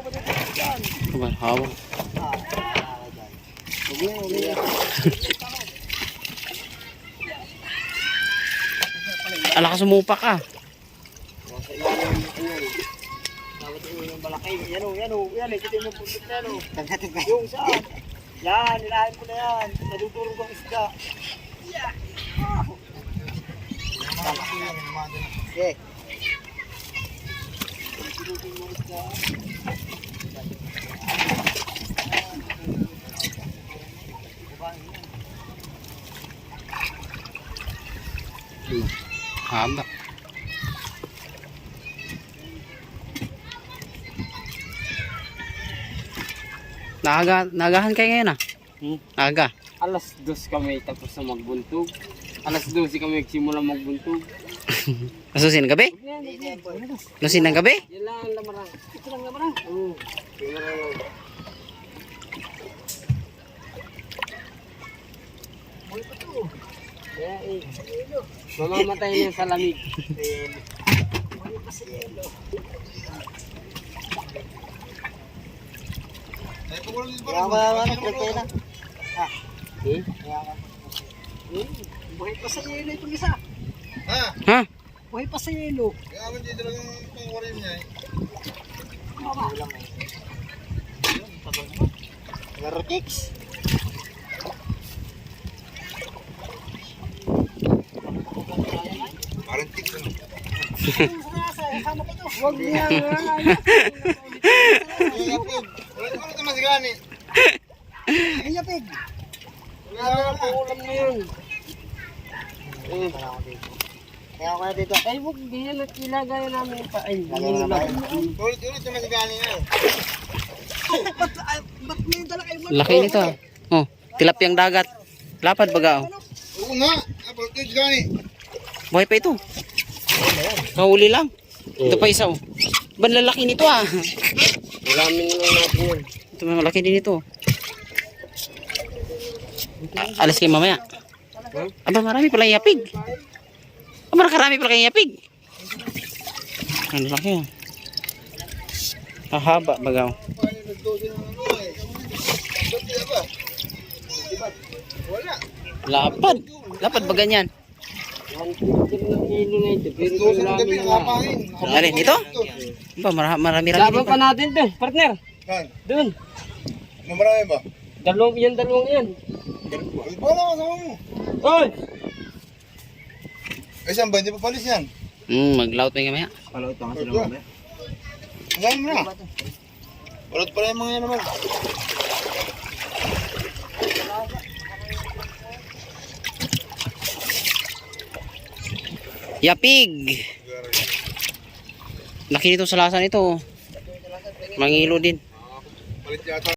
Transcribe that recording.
matutulog dyan. Aba, hawak. Ala ka sumupa ka. Yung balakay, yan o, yan eh, kita yung puntot na yan o. Yung saan? Yan, nilahin ko na yan. Nadudurog ang isda. Okay. Haba. Nagahan kayo ngayon ah? Naga. Alas 2 kami tapos na magbuntog. Alas 12 kami nagsimula magbuntog. Nasusin ng gabi? Nasusin ng gabi? Yan lang ang lamarang. Ito lang lamarang. Oo. Mamamatay niya sa lamig. Kaya ba ano, pwede na? Buhay pa sa yelo itong isa. Ha? Buhay pa sa yelo. Kaya mo dito lang yung pangwarin niya eh. Garotix. Parang tiks ano. Huwag niya. Wala ito masigani. Ay, pig. Ulam na yun. Kaya ako na dito. Ay, huwag ganyan at ilagay namin pa. Ay, Lagay na ba? Ulit na masigani na. Ba't may dala kayo? Laki nito ah. Oh, tilapyang dagat. Lapad baga oh. Oo nga. Parang tiks gani. Buhay pa ito. Kahuli lang. Ito pa isa oh. Ban lalaki nito ah. ulamin na natin yun. Ito may malaki din ito. Alas kayo mamaya. Aba marami pala yung yapig. Aba nakarami pala kayong yapig. Ang laki ah. Hahaba baga oh. Wala. Lapad. Lapad ba ganyan? Ang kilo na ito. Pero Doon sa ulamin gabi na ng lang. kapangin. Alin, ito? Ba marami Laban dito. pa natin to, partner. Saan? Doon. Marami ba? Dalawang yan. Wala ka sama mo. Oy! Ay saan ba? Hindi pa palis yan. Mag-loud pa yung mamaya. Palot pa nga sila mamaya. Ngayon mo na. Palot pala yung mga yan naman. Yapig. Laki nito sa lasa nito. Mangilo din. Palit yata.